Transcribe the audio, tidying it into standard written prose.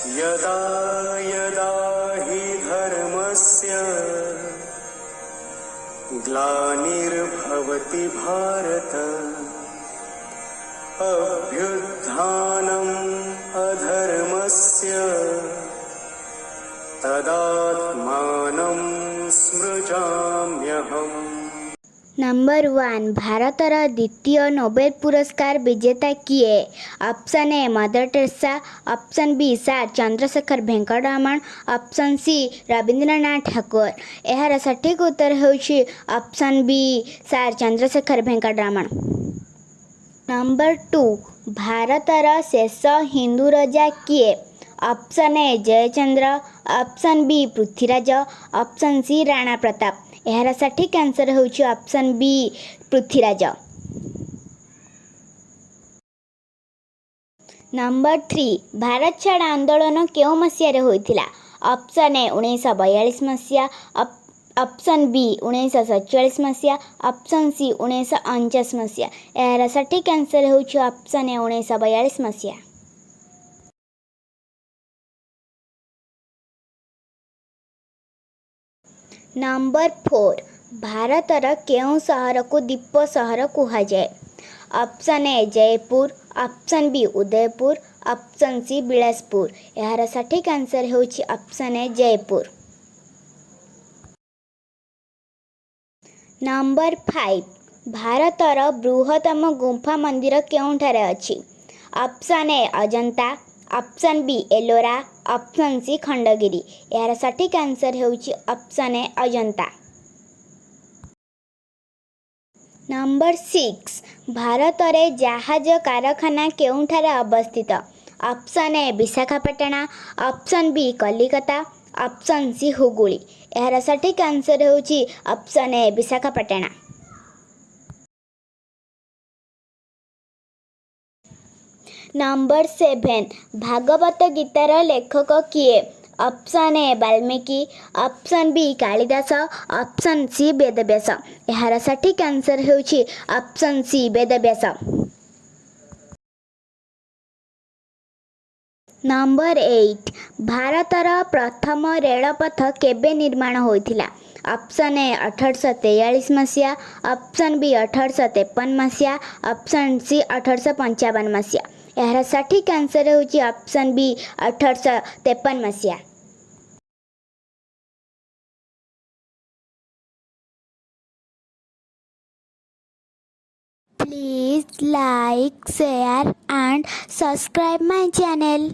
यदा यदा हि धर्मस्य ग्लानिर्भवति भारत अभ्युत्थानम् अधर्मस्य तदात्मानं स्मृजाम्यहम्। नंबर 1 भारतर द्वितीय नोबेल पुरस्कार विजेता किए? Option A Mother Teresa, option B sir Chandrasekhar Venkataraman, option C Rabindranath Thakur. यार सठिक उत्तर होउछि option B sir Chandrasekhar Venkataraman. Number 2 भारतर शेष हिंदू राजा किए? Option A Jaichandra, option B Prithviraj, option C Rana Pratap. यार सठिक आंसर होउछि option B Prithviraj. Number 3 Bharat छाड़ आंदोलन केउ मसीह होइथिला? ऑप्शन ए 1942 मसीहा, ऑप्शन बी 1947 मसीहा, ऑप्शन सी 1949 मसीहा। यार सठिक आंसर होउछि ऑप्शन ए 1942 मसीहा। नंबर 4 भारतर केउं सहर को दीप सहर कुहाଯାଏ? Option A Jaipur, option B Udaipur, option C Bilaspur. यार सठिक आंसर होउछि ऑप्शन ए जयपुर। नंबर 5 भारतर बृहत्तम गुंफा मंदिर केउंठारे अछि? Option A Ajanta, option B Ellora, option C Khandagiri. यार सठिक आंसर होउछि ऑप्शन ए अजंता। नंबर 6 भारतरे जहाज कारखाना केउंठारे अवस्थित? Option A Visakhapatnam, option B Kolkata, option C Hooghly. यार सठिक आंसर होउछि option A Visakhapatnam. Number 7 Bhagavat गीतार लेखक किए? Option A Valmiki, option B Kalidas, option C Vedvyas. यार सठिक आंसर होउछि ऑप्शन सी वेदव्यास। नंबर 8 भारतर प्रथम रेलपथ केबे निर्माण होइथिला? ऑप्शन ए 1843 मसीहा, ऑप्शन बी 1853 मसीहा, ऑप्शन सी 1855 मसीहा। यार सठिक आंसर होउछि ऑप्शन बी 1853 मसीहा। Please like, share and subscribe my channel.